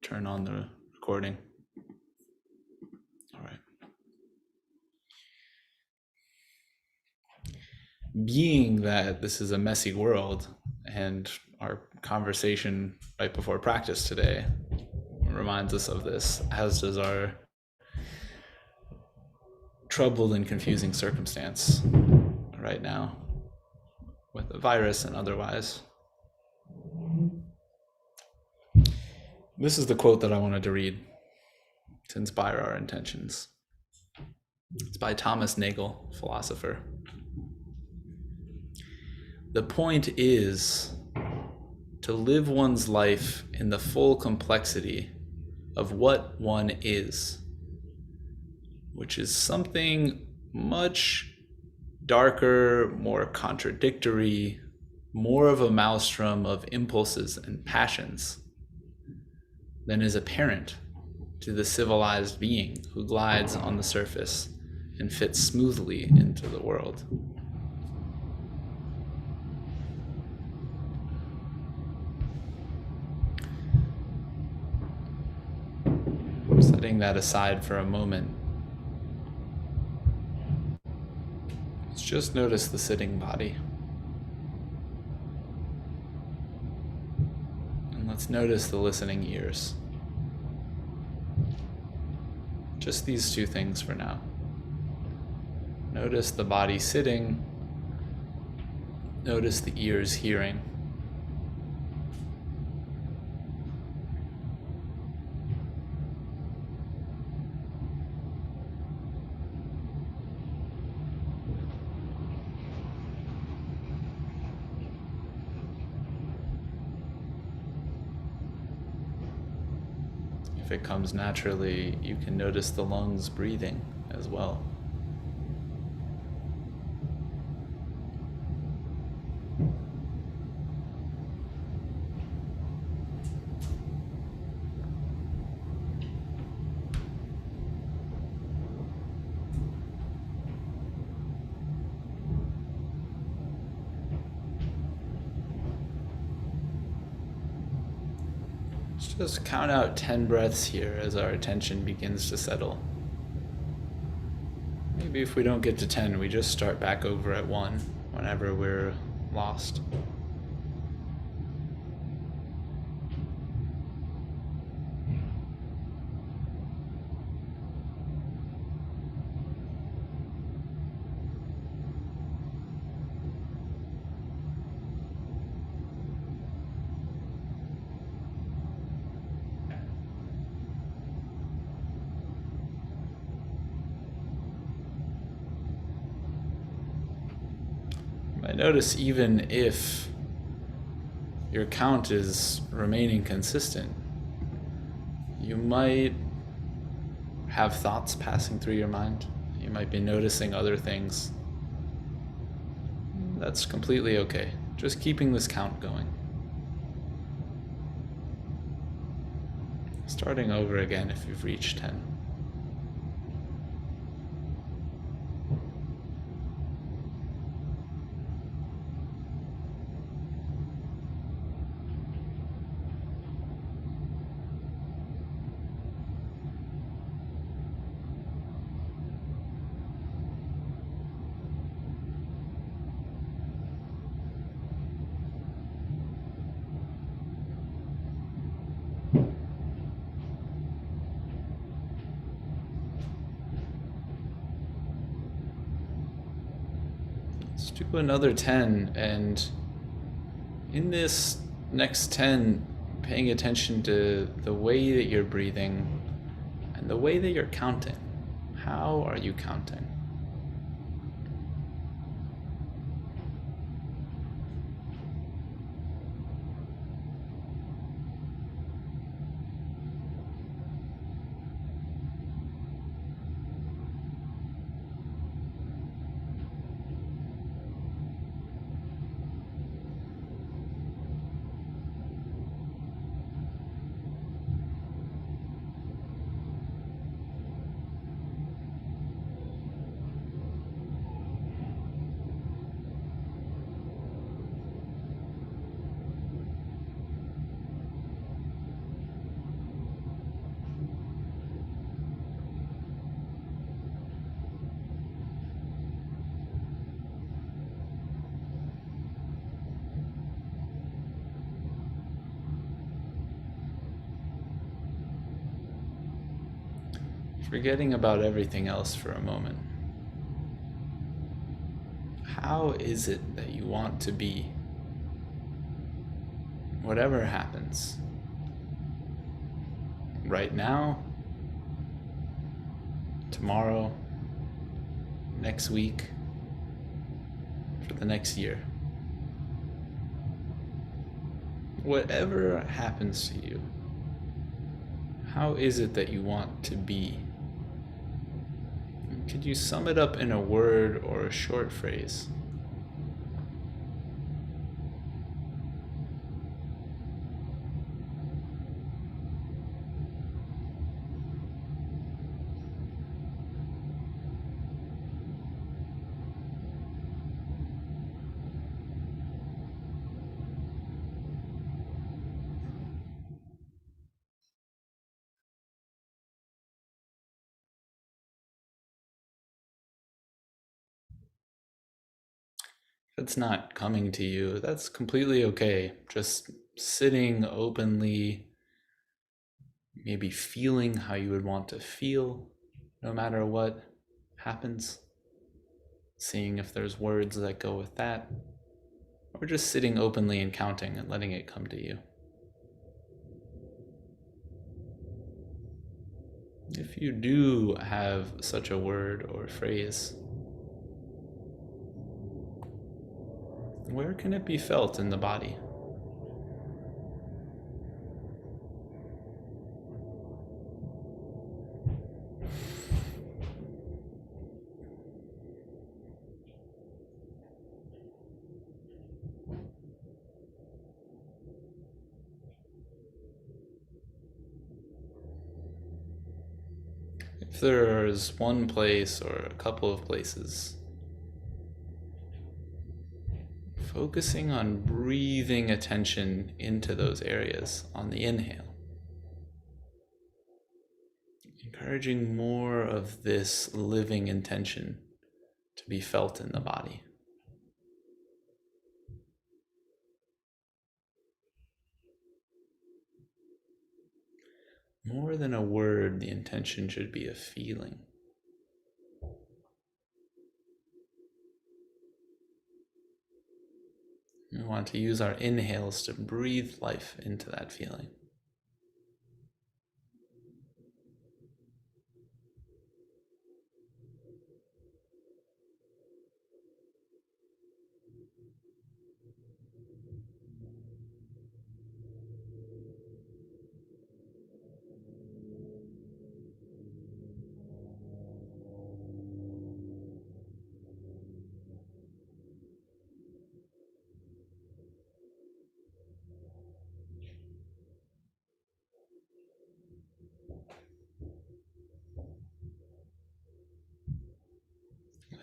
turn on the recording. All right. Being that this is a messy world and our conversation right before practice today reminds us of this, as does our troubled and confusing circumstance right now with the virus and otherwise. This is the quote that I wanted to read to inspire our intentions. It's by Thomas Nagel, philosopher. The point is to live one's life in the full complexity of what one is, which is something much darker, more contradictory, more of a maelstrom of impulses and passions than is apparent to the civilized being who glides on the surface and fits smoothly into the world. Setting that aside for a moment, let's just notice the sitting body. And let's notice the listening ears. Just these two things for now. Notice the body sitting. Notice the ears hearing. If it comes naturally, you can notice the lungs breathing as well. Just count out 10 breaths here as our attention begins to settle. Maybe if we don't get to 10, we just start back over at 1 whenever we're lost. I notice even if your count is remaining consistent, you might have thoughts passing through your mind. You might be noticing other things. That's completely okay. Just keeping this count going. Starting over again if you've reached 10. Let's do another 10, and in this next 10, paying attention to the way that you're breathing and the way that you're counting. How are you counting? forgetting about everything else for a moment. How is it that you want to be? Whatever happens. Right now, tomorrow, next week, for the next year. Whatever happens to you, how is it that you want to be? Could you sum it up in a word or a short phrase? If it's not coming to you, that's completely okay. Just sitting openly, maybe feeling how you would want to feel no matter what happens. Seeing if there's words that go with that, or just sitting openly and counting and letting it come to you. If you do have such a word or phrase, where can it be felt in the body? If there's one place or a couple of places, focusing on breathing attention into those areas on the inhale. Encouraging more of this living intention to be felt in the body. More than a word, the intention should be a feeling. We want to use our inhales to breathe life into that feeling.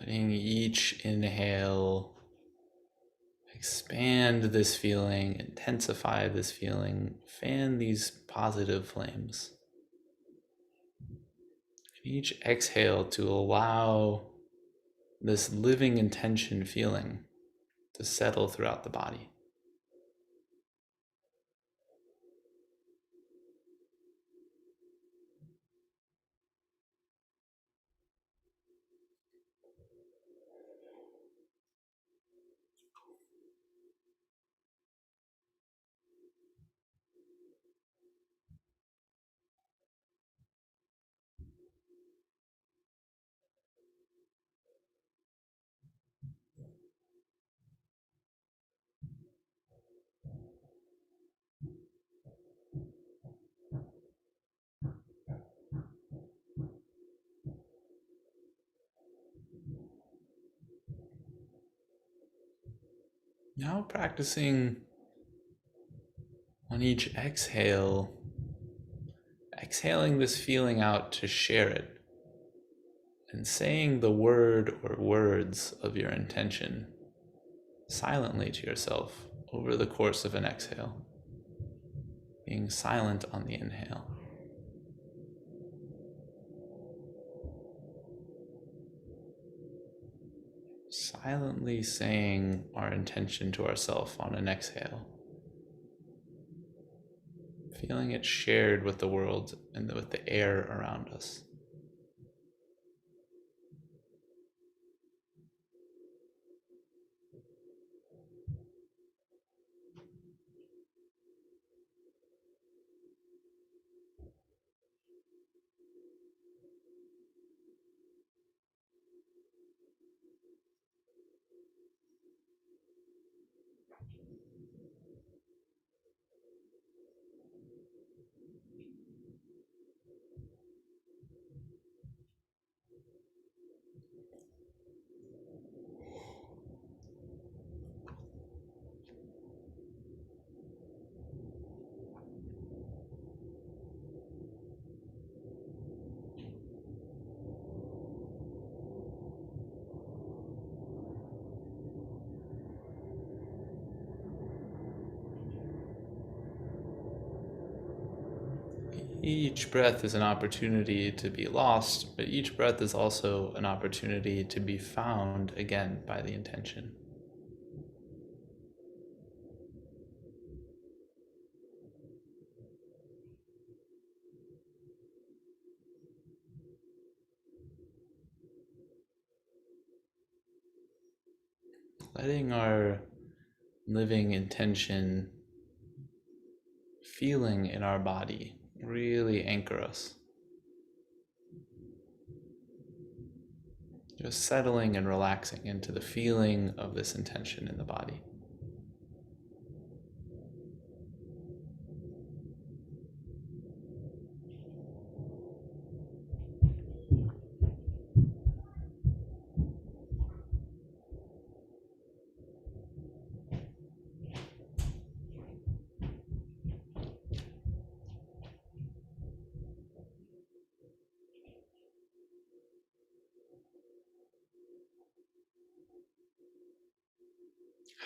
Letting each inhale expand this feeling, intensify this feeling, fan these positive flames. And each exhale to allow this living intention feeling to settle throughout the body. Now practicing on each exhale, exhaling this feeling out to share it, and saying the word or words of your intention silently to yourself over the course of an exhale, being silent on the inhale. Silently saying our intention to ourselves on an exhale. Feeling it shared with the world and with the air around us. Each breath is an opportunity to be lost, but each breath is also an opportunity to be found again by the intention. Letting our living intention feeling in our body really anchor us. Just settling and relaxing into the feeling of this intention in the body.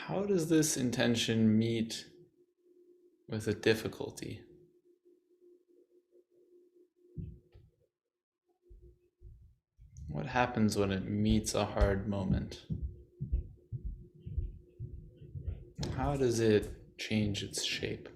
How does this intention meet with a difficulty? What happens when it meets a hard moment? How does it change its shape?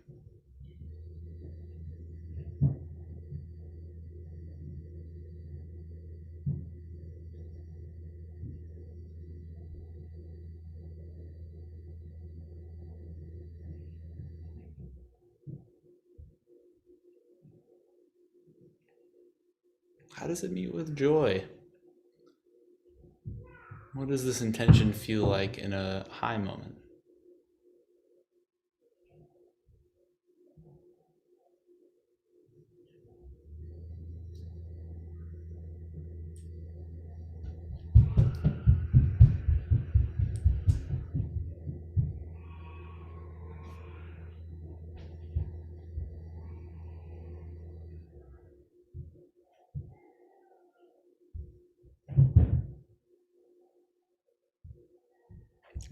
How does it meet with joy? What does this intention feel like in a high moment?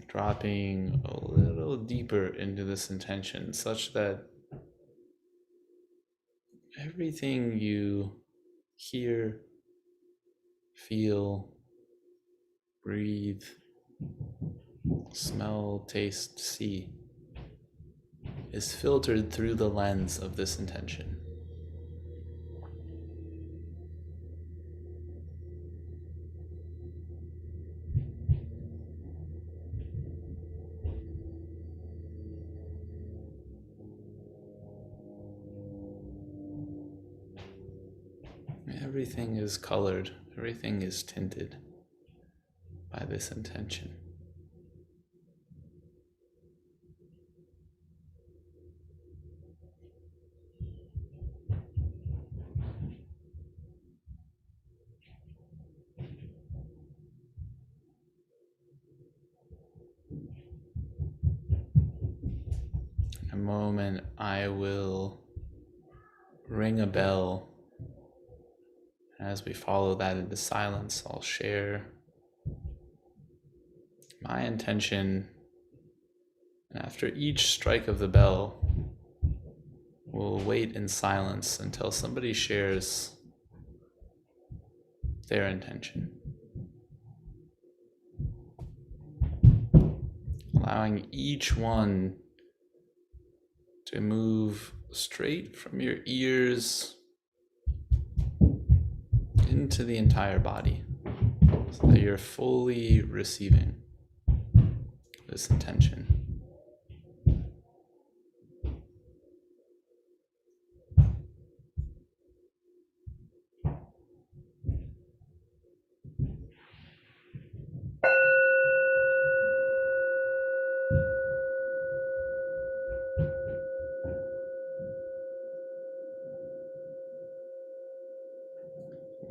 Dropping a little deeper into this intention such that everything you hear, feel, breathe, smell, taste, see is filtered through the lens of this intention. Everything is colored, everything is tinted by this intention. In a moment, I will ring a bell. As we follow that into silence, I'll share my intention. And after each strike of the bell, we'll wait in silence until somebody shares their intention. Allowing each one to move straight from your ears into the entire body so that you're fully receiving this intention.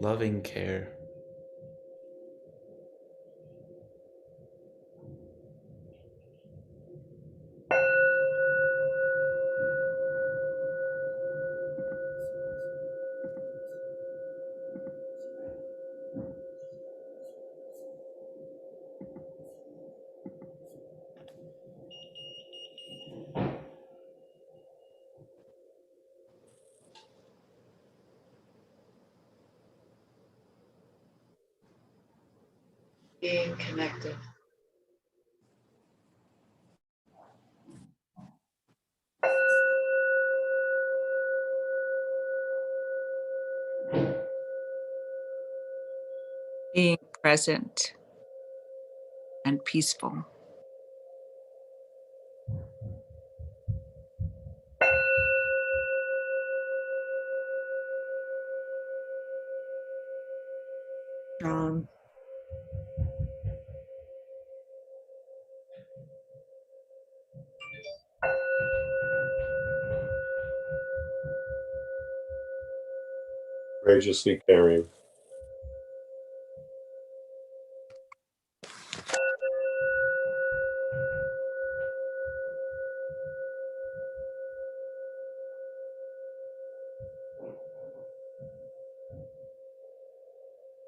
loving care. Being connected. Being present and peaceful. Strong. Courageously caring.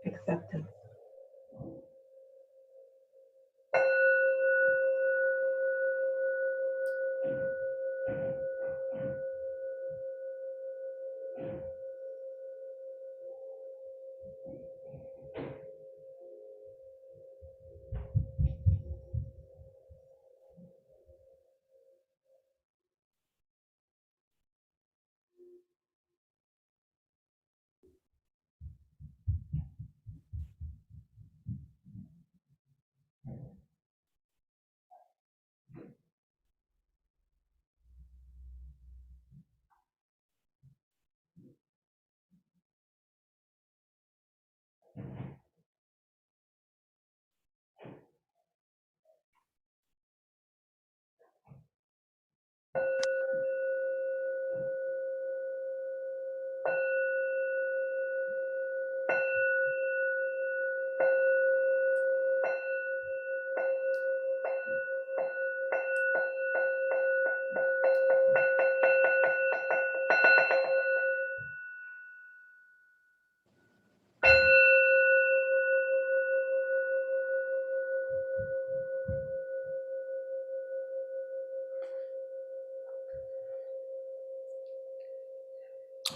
Acceptance.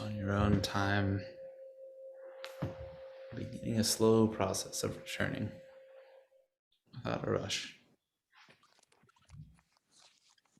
On your own time, beginning a slow process of returning without a rush.